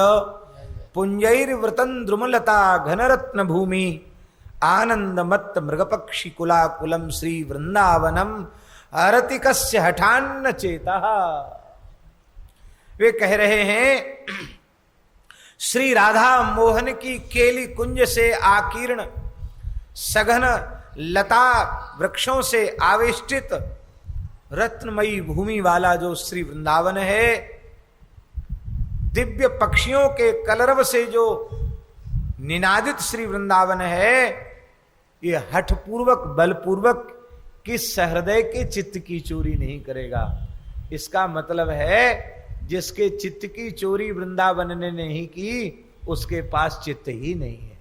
पुंजैर व्रतन द्रुमलता घनरत्न भूमि आनंद मत मृगपक्षी कुलाकुलम श्री वृंदावनम अरतिकस्य हठान्न चेता। वे कह रहे हैं श्री राधा मोहन की केली कुंज से आकीर्ण सघन लता वृक्षों से आवेष्टित रत्नमयी भूमि वाला जो श्री वृंदावन है, दिव्य पक्षियों के कलरव से जो निनादित श्री वृंदावन है, ये हठपूर्वक बलपूर्वक किस सहृदय के चित्त की चोरी नहीं करेगा। इसका मतलब है जिसके चित्त की चोरी वृंदावन ने नहीं की उसके पास चित्त ही नहीं है।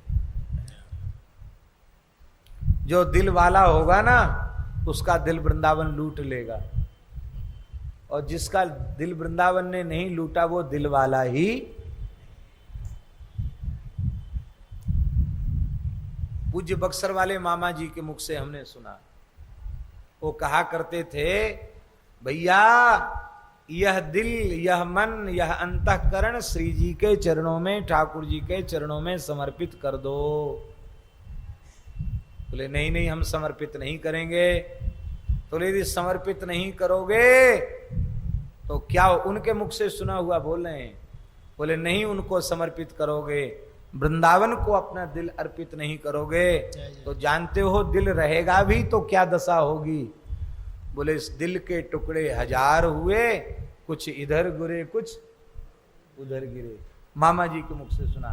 जो दिल वाला होगा ना उसका दिल वृंदावन लूट लेगा, और जिसका दिल वृंदावन ने नहीं लूटा वो दिल वाला ही। पूज्य बक्सर वाले मामा जी के मुख से हमने सुना, वो कहा करते थे, भैया यह दिल, यह मन, यह अंतःकरण श्री जी के चरणों में, ठाकुर जी के चरणों में समर्पित कर दो। बोले नहीं नहीं हम समर्पित नहीं करेंगे। तो यदि समर्पित नहीं करोगे तो क्या उनके मुख से सुना हुआ बोल रहे हैं। बोले नहीं उनको समर्पित करोगे, वृंदावन को अपना दिल अर्पित नहीं करोगे तो जानते हो दिल रहेगा भी तो क्या दशा होगी। बोले इस दिल के टुकड़े हजार हुए, कुछ इधर गिरे कुछ उधर गिरे। मामा जी के मुख से सुना।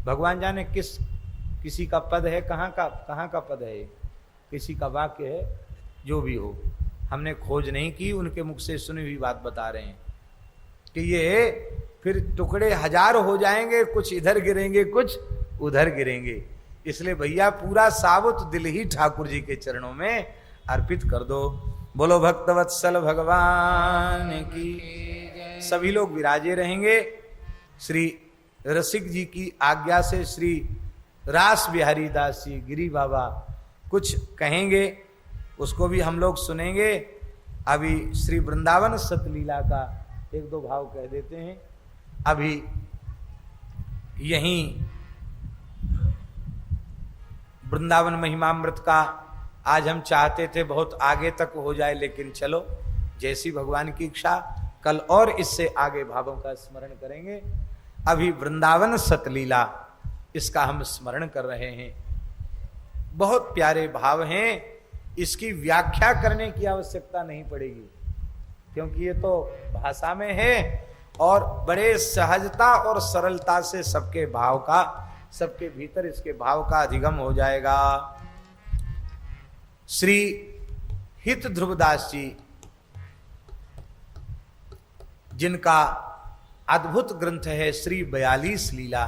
भगवान जाने किसी का पद है, कहाँ का पद है, किसी का वाक्य है, जो भी हो हमने खोज नहीं की, उनके मुख से सुनी हुई बात बता रहे हैं कि ये फिर टुकड़े हजार हो जाएंगे, कुछ इधर गिरेंगे कुछ उधर गिरेंगे। इसलिए भैया पूरा साबुत दिल ही ठाकुर जी के चरणों में अर्पित कर दो। बोलो भक्तवत्सल भगवान की। सभी लोग विराजे रहेंगे। श्री रसिक जी की आज्ञा से श्री रास बिहारी दास जी गिरी बाबा कुछ कहेंगे, उसको भी हम लोग सुनेंगे। अभी श्री वृंदावन सतलीला का एक दो भाव कह देते हैं। अभी यहीं वृंदावन महिमामृत का आज हम चाहते थे बहुत आगे तक हो जाए, लेकिन चलो जैसी भगवान की इच्छा, कल और इससे आगे भावों का स्मरण करेंगे। अभी वृंदावन सतलीला इसका हम स्मरण कर रहे हैं। बहुत प्यारे भाव हैं, इसकी व्याख्या करने की आवश्यकता नहीं पड़ेगी क्योंकि ये तो भाषा में है और बड़े सहजता और सरलता से सबके भाव का, सबके भीतर इसके भाव का अधिगम हो जाएगा। श्री हित ध्रुवदास जी जिनका अद्भुत ग्रंथ है श्री 42 लीला,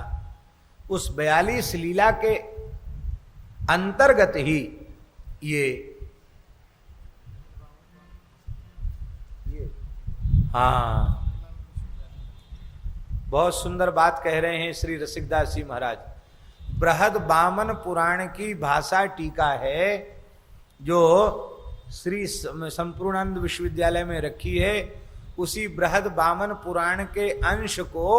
उस 42 लीला के अंतर्गत ही ये हाँ बहुत सुंदर बात कह रहे हैं श्री रसिकदास जी महाराज। बृहद बामन पुराण की भाषा टीका है जो श्री संपूर्णानंद विश्वविद्यालय में रखी है। उसी बृहद बामन पुराण के अंश को,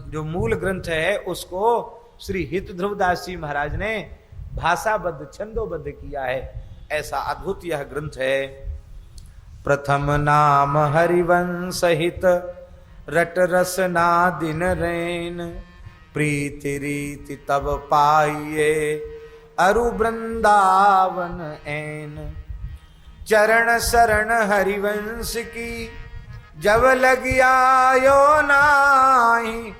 जो मूल ग्रंथ है, उसको श्री हित ध्रुवदास जी महाराज ने भाषाबद्ध छंदोबद्ध किया है। ऐसा अद्भुत यह ग्रंथ है। प्रथम नाम हरिवंश हित रट रसना दिन रैन, प्रीति रीति तब पाइये अरु वृंदावन ऐन। चरण शरण हरिवंश की जब लगियायो नाही,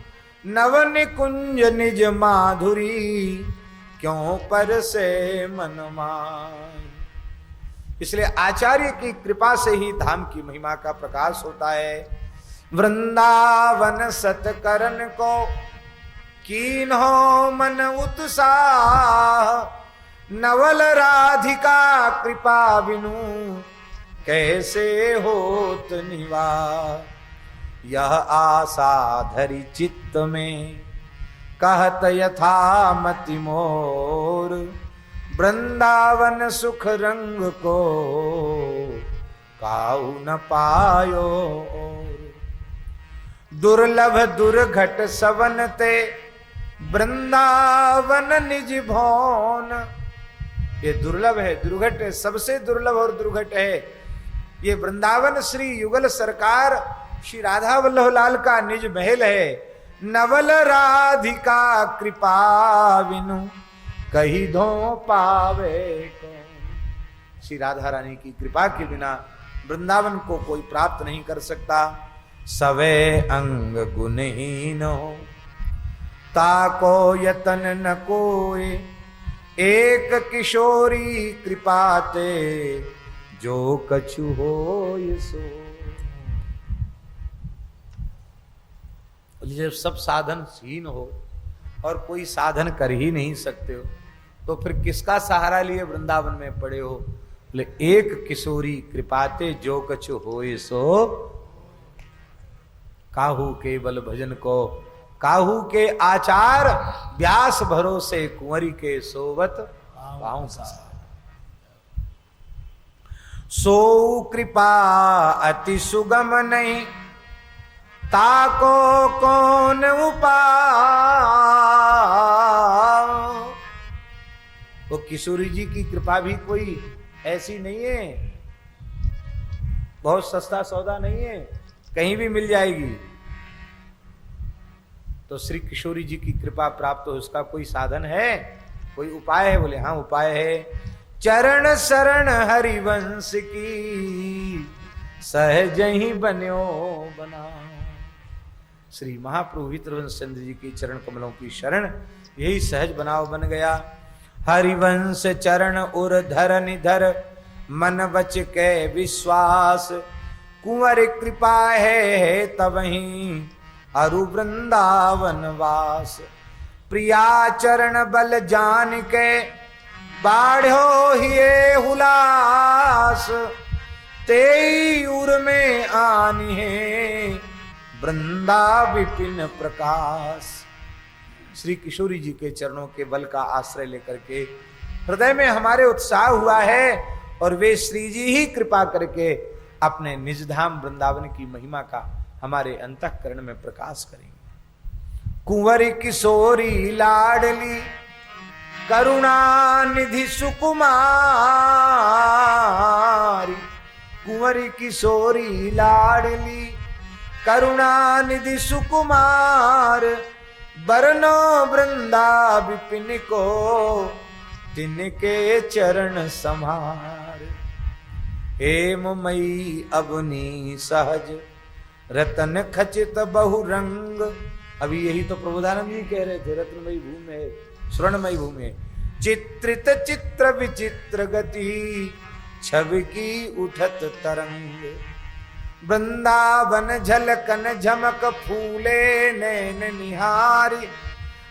नव निकुंज निज माधुरी क्यों पर से मन माय। इसलिए आचार्य की कृपा से ही धाम की महिमा का प्रकाश होता है। वृंदावन सतकरण को कीन्हो मन उत्साह, नवल राधिका कृपा बिनु कैसे होत निवास। यह आशा धरि चित्त में कहत यथा मति मोर, वृंदावन सुख रंग को काऊ न पायो। दुर्लभ दुर्घट सवन ते वृंदावन निज भौन। ये दुर्लभ है, दुर्घट है, सबसे दुर्लभ और दुर्घट है ये वृंदावन श्री युगल सरकार श्री राधा वल्लभ लाल का निज महल है। नवल राधिका कृपा विनु कही धो पावे कौन। श्री राधा रानी की कृपा के बिना वृंदावन को कोई प्राप्त नहीं कर सकता। सवे अंग गुणहीन हो ताको यतन न कोई। एक किशोरी कृपाते जो कछु हो सो। जब सब साधन हीन हो और कोई साधन कर ही नहीं सकते हो तो फिर किसका सहारा लिए वृंदावन में पड़े हो। बोले एक किशोरी कृपाते जो कछु होए सो। काहू के बल भजन को काहू के आचार व्यास भरोसे कुंवरी के सोवत पाऊं सा। सो कृपा अति सुगम नहीं ताको कौन उपाय। वो किशोरी जी की कृपा भी कोई ऐसी नहीं है, बहुत सस्ता सौदा नहीं है, कहीं भी मिल जाएगी। तो श्री किशोरी जी की कृपा प्राप्त हो उसका कोई साधन है, कोई उपाय है? बोले हाँ उपाय है। चरण शरण हरिवंश की सहज ही बन्यो बना। श्री महाप्रभु वित्रवंश चंद्र जी के चरण कमलों की शरण यही सहज बनाव बन गया। हरिवंश चरण उर धर निधर मन बच के विश्वास। कुंवर कृपा है तबही अरु वृंदावन वास। प्रिया चरण बल जान के बाढ़ो हिये हुलास। तेई उर में आनी है वृंदा विपिन प्रकाश। श्री किशोरी जी के चरणों के बल का आश्रय लेकर के हृदय में हमारे उत्साह हुआ है और वे श्री जी ही कृपा करके अपने निज धाम वृंदावन की महिमा का हमारे अंतःकरण में प्रकाश करेंगे। कुंवरी किशोरी लाडली करुणा निधि सुकुमारी। कुंवरी किशोरी लाडली करुणा निधि सुकुमार। बरनो वृंदा विपिन को तिनके चरण समार। हेम मई अवनी सहज रतन खचित बहुरंग। अभी यही तो प्रबोधानंद जी कह रहे थे, रत्नमयी भूमि है, स्वर्णमयी भूमि है। चित्रित चित्र विचित्र गति छवि की उठत तरंग। वृंदावन झलकन झमक फूले नैन निहारी।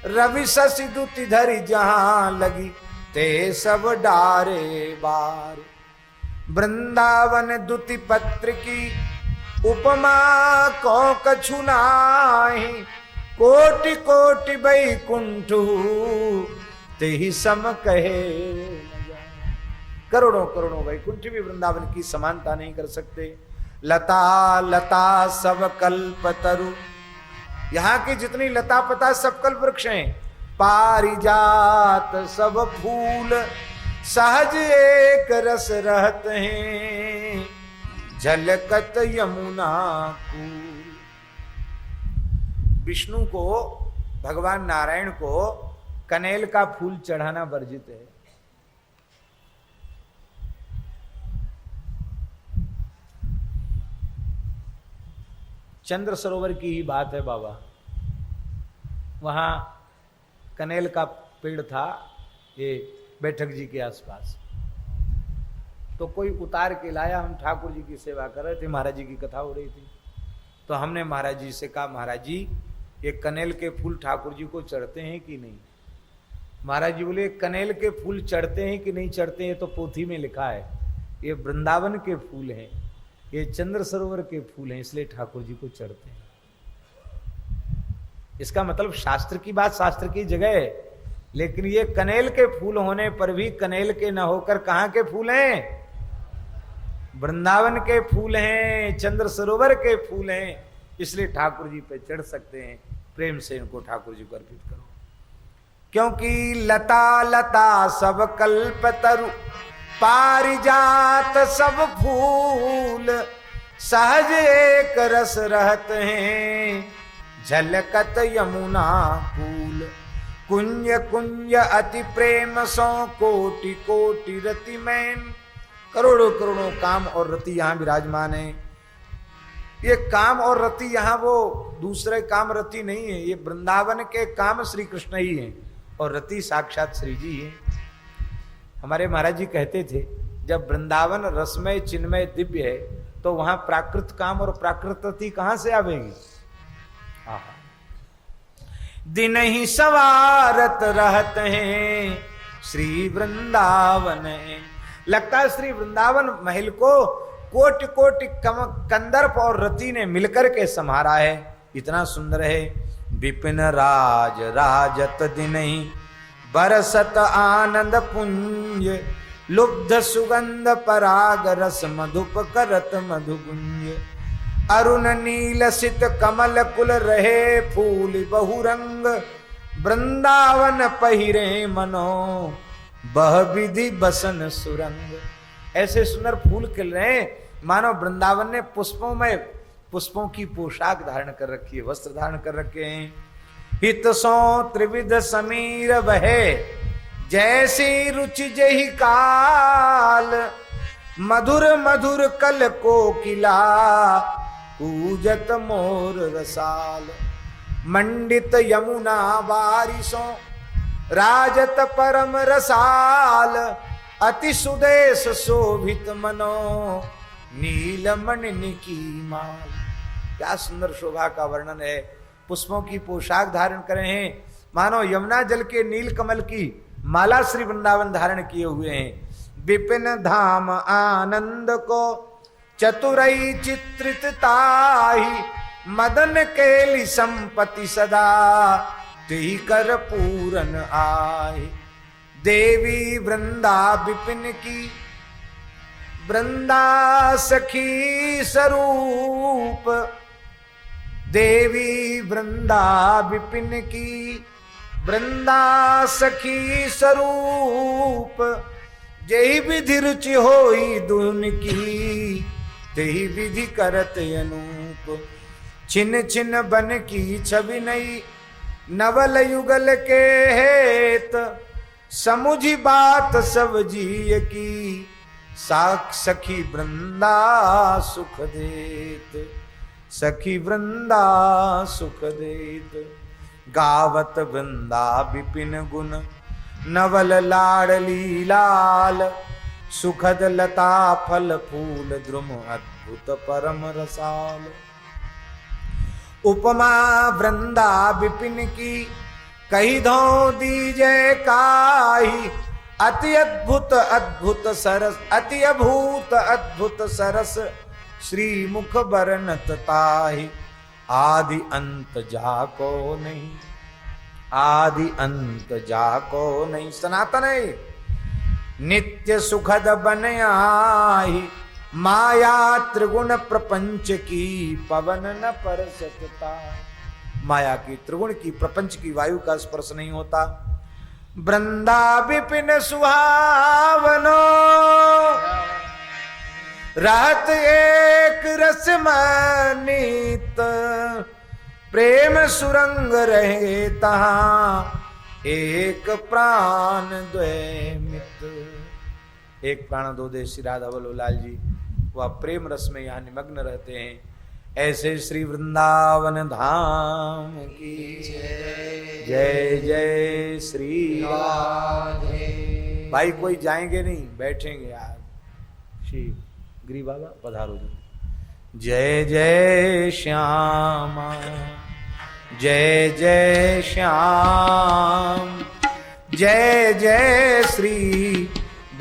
रवि शशि दुति धरि जहां लगी ते सब डारे बार। वृंदावन दुति पत्र की उपमा को कछु नाहि। कोटि कोटि बैकुंठ तेहि सम कहे। करोड़ों करोड़ों वैकुंठ भी वृंदावन की समानता नहीं कर सकते। लता लता सब कल्प तरु। यहाँ की जितनी लता पता सब कल्प वृक्ष हैं। पारिजात सब फूल सहज एक रस रहत हैं। झलकत यमुना कूल। विष्णु को भगवान नारायण को कनेल का फूल चढ़ाना वर्जित है। चंद्र सरोवर की ही बात है बाबा। वहां कनेल का पेड़ था ये बैठक जी के आसपास। तो कोई उतार के लाया, हम ठाकुर जी की सेवा कर रहे थे, महाराज जी की कथा हो रही थी। तो हमने महाराज जी से कहा, महाराज जी ये कनेल के फूल ठाकुर जी को चढ़ते हैं कि नहीं? महाराज जी बोले कनेल के फूल चढ़ते हैं कि नहीं चढ़ते हैं तो पोथी में लिखा है, ये वृंदावन के फूल हैं, ये चंद्र सरोवर के फूल हैं, इसलिए ठाकुर जी को चढ़ते हैं। इसका मतलब शास्त्र की बात शास्त्र की जगह है, लेकिन ये कनेल के फूल होने पर भी कनेल के न होकर कहां के फूल हैं? वृंदावन के फूल हैं, चंद्र सरोवर के फूल हैं। इसलिए ठाकुर जी पे चढ़ सकते हैं। प्रेम से इनको ठाकुर जी को अर्पित करो। क्योंकि लता लता सब कल्पतरु, पारिजात सब फूल, सहज एक रस रहत हैं, झलकत यमुना कूल। कुंज कुंज अति प्रेम सो, कोटि कोटि रति मैन। करोड़ों करोड़ों काम और रति यहाँ विराजमान है। ये काम और रति यहाँ वो दूसरे काम रति नहीं है, ये वृंदावन के काम श्री कृष्ण ही हैं और रति साक्षात श्री जी हैं। हमारे महाराज जी कहते थे, जब वृंदावन रसमय चिन्मय दिव्य है तो वहां प्राकृत काम और प्राकृत रति कहां से आवेगी? दिन ही सवारत रहते हैं श्री वृंदावन। लगता है श्री वृंदावन महल को कोटि कोटि कंदर्प और रति ने मिलकर के संहारा है। इतना सुंदर है। विपिन राज राजत दिन ही, बरसत आनंद पुंज, लुब्ध सुगंध पराग रस मधुप करत मधुगुंज। अरुण नील सित कमल कुल रहे, फूल बहुरंग, वृंदावन पहिरे मनो, बह विधि बसन सुरंग। ऐसे सुंदर फूल खिल रहे हैं मानो वृंदावन ने पुष्पों की पोशाक धारण कर रखी है, वस्त्र धारण कर रखे हैं। हित सो त्रिविध समीर बहे, जैसी रुचि जही काल, मधुर मधुर कल कोकिला, पूजत मोर रसाल। मंडित यमुना बारिशों, राजत परम रसाल, अति सुदेश शोभित मनो, नीलमणि की माल। क्या सुंदर शोभा का वर्णन है। पुष्पों की पोशाक धारण करे हैं, मानो यमुना जल के नील कमल की माला श्री वृंदावन धारण किए हुए हैं। विपिन धाम आनंद को, चतुरई चित्रित ताही, मदन केली संपत्ति सदा, तेहि कर पूरन आए। देवी वृंदा विपिन की, वृंदा सखी स्वरूप, देवी वृंदा विपिन की, वृंदा सखी स्वरूप। जही विधि रुचि होई दुन की, तेहि विधि करत अनूप। छिन छिन बन की छवि नई, नवल युगल के हेत, समुझी बात सब जीय की, साख सखी वृंदा सुख देत, सखी वृंदा सुख देत। गावत वृंदा विपिन गुण, नवल लाडली लाल, सुखद लता फल फूल द्रुम, अद्भुत परम रसाल। उपमा वृंदा विपिन की, कही धो दीजय काही, अति अद्भुत अद्भुत सरस, अति अभूत अद्भुत सरस, श्री मुख बरनत ताहि। आदि अंत जाको नहीं, आदि अंत जाको नहीं, सनातन है। नित्य सुखद बन आई, माया त्रिगुण प्रपंच की, पवन न परसता। माया की त्रिगुण की प्रपंच की वायु का स्पर्श नहीं होता। वृंदा विपिन सुहावनो, रहत एक रस मनीत, प्रेम सुरंग रहे तहां, एक प्राण द्वैमित। एक प्राण दो देश श्री राधा वल्लभ जी वह प्रेम रस में यहाँ निमग्न रहते हैं। ऐसे श्री वृंदावन धाम की जय जय श्री राधे। भाई कोई जाएंगे नहीं, बैठेंगे यार। श्री गिरी बाबा पधारो। जय जय श्यामा, जय जय श्याम, जय जय श्री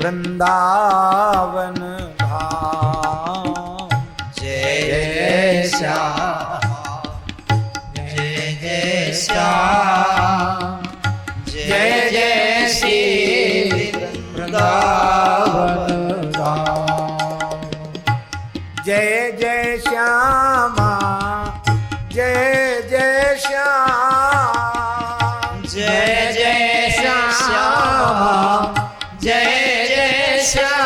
वृंदावन धाम। जय जय श्याम, जय जय श्याम, जय जय जय श्री वृंदावन धाम। जय जय श्यामा जय जय श्याम। जय जय श्यामा जय जय श्याम।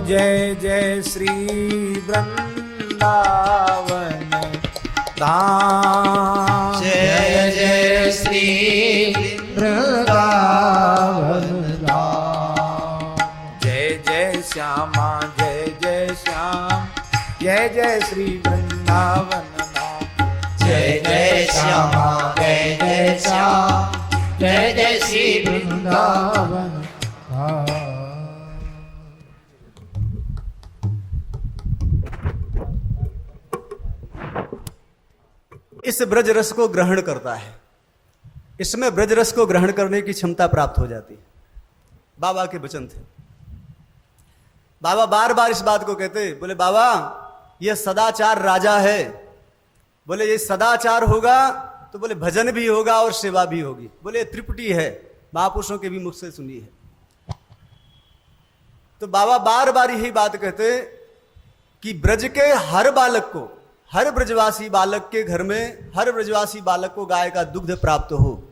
जय जय श्री वृंदावन धाम। जय जय श्री वृंदावन धाम। जय जय श्यामा जय जय श्याम। जय जय श्री वृंदावन धाम। जय जय श्यामा जय जय श्याम। जय जय श्री वृंदावन धाम। इस ब्रज रस को ग्रहण करता है, इसमें ब्रज रस को ग्रहण करने की क्षमता प्राप्त हो जाती है। बाबा के वचन थे। बाबा बार बार इस बात को कहते, बोले बाबा ये सदाचार राजा है, बोले ये सदाचार होगा तो बोले भजन भी होगा और सेवा भी होगी, बोले ये त्रिपुटी है, महापुरुषों के भी मुख से सुनी है। तो बाबा बार बार यही बात कहते कि ब्रज के हर बालक को, हर ब्रजवासी बालक के घर में हर ब्रजवासी बालक को गाय का दुग्ध प्राप्त हो।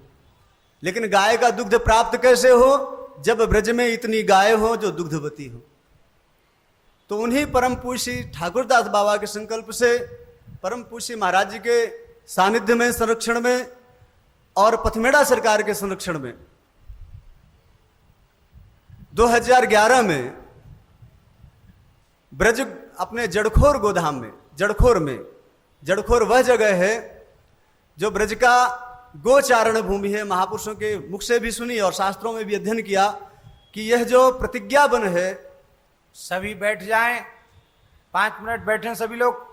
लेकिन गाय का दुग्ध प्राप्त कैसे हो? जब ब्रज में इतनी गाय हो जो दुग्धवती हो। तो उन्हीं परम पूज्य ठाकुरदास बाबा के संकल्प से, परम पूज्य महाराज जी के सानिध्य में, संरक्षण में और पथमेड़ा सरकार के संरक्षण में 2011 में ब्रज अपने जड़खोर गोधाम में, जड़खोर वह जगह है जो ब्रज का गोचारण भूमि है। महापुरुषों के मुख से भी सुनी और शास्त्रों में भी अध्ययन किया कि यह जो प्रतिज्ञा वन है। सभी बैठ जाएं, 5 मिनट बैठें सभी लोग।